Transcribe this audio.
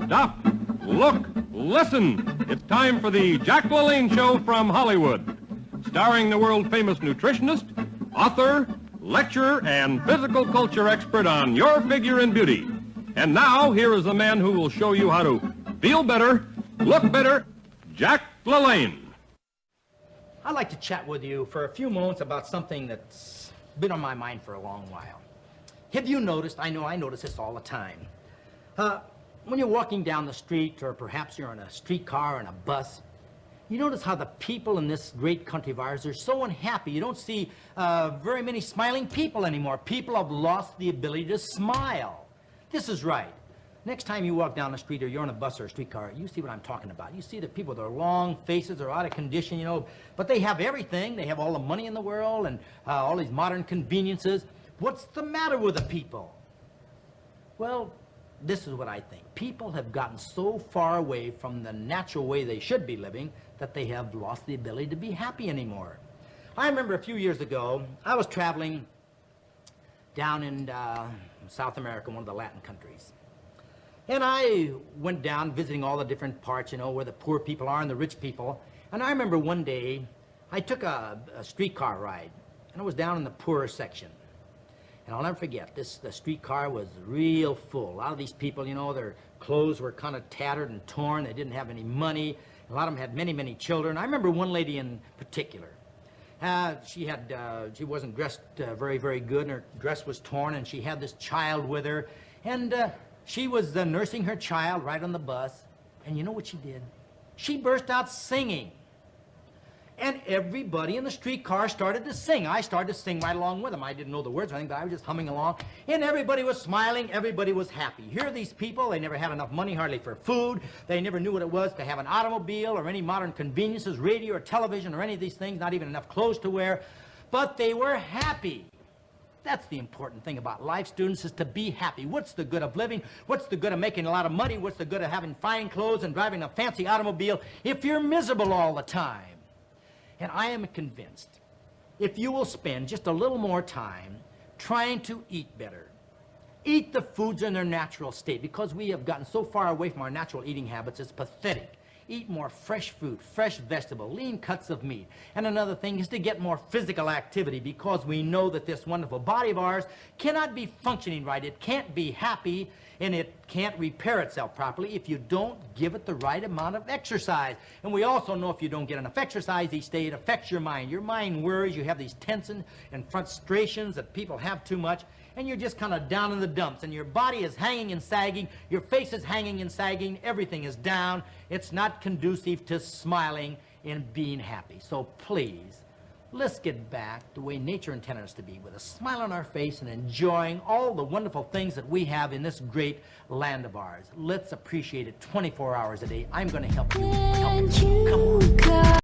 Stop, look, listen. It's time for the Jack Lalanne Show from Hollywood. Starring the world-famous nutritionist, author, lecturer, and physical culture expert on your figure and beauty. And now, here is the man who will show you how to feel better, look better, Jack Lalanne. I'd like to chat with you for a few moments about something that's been on my mind for a long while. Have you noticed, I know I notice this all the time, when you're walking down the street, or perhaps you're in a streetcar or in a bus, you notice how the people in this great country of ours are so unhappy. You don't see very many smiling people anymore. People have lost the ability to smile. This is right. Next time you walk down the street, or you're on a bus or a streetcar, you see what I'm talking about. You see the people with their long faces are out of condition, you know, but they have everything. They have all the money in the world and all these modern conveniences. What's the matter with the people? Well, this is what I think. People have gotten so far away from the natural way they should be living that they have lost the ability to be happy anymore. I remember a few years ago, I was traveling down in South America, one of the Latin countries. And I went down visiting all the different parts, you know, where the poor people are and the rich people. And I remember one day, I took a streetcar ride, and I was down in the poorer section. And I'll never forget, the streetcar was real full. A lot of these people, you know, their clothes were kind of tattered and torn. They didn't have any money. A lot of them had many, many children. I remember one lady in particular. She wasn't dressed very, very good, and her dress was torn, and she had this child with her. And she was nursing her child right on the bus. And you know what she did? She burst out singing. And everybody in the streetcar started to sing. I started to sing right along with them. I didn't know the words or anything, but I was just humming along. And everybody was smiling. Everybody was happy. Here are these people. They never had enough money hardly for food. They never knew what it was to have an automobile or any modern conveniences, radio or television or any of these things, not even enough clothes to wear. But they were happy. That's the important thing about life, students, is to be happy. What's the good of living? What's the good of making a lot of money? What's the good of having fine clothes and driving a fancy automobile if you're miserable all the time? And I am convinced, if you will spend just a little more time trying to eat better, eat the foods in their natural state, because we have gotten so far away from our natural eating habits, it's pathetic. Eat more fresh fruit, fresh vegetable, lean cuts of meat. And another thing is to get more physical activity, because we know that this wonderful body of ours cannot be functioning right. It can't be happy, and it can't repair itself properly if you don't give it the right amount of exercise. And we also know if you don't get enough exercise each day, it affects your mind. Your mind worries. You have these tensions and frustrations that people have too much, and you're just kind of down in the dumps, and your body is hanging and sagging, your face is hanging and sagging, everything is down. It's not conducive to smiling and being happy. So please, let's get back the way nature intended us to be, with a smile on our face and enjoying all the wonderful things that we have in this great land of ours. Let's appreciate it 24 hours a day. I'm going to help you. Come on.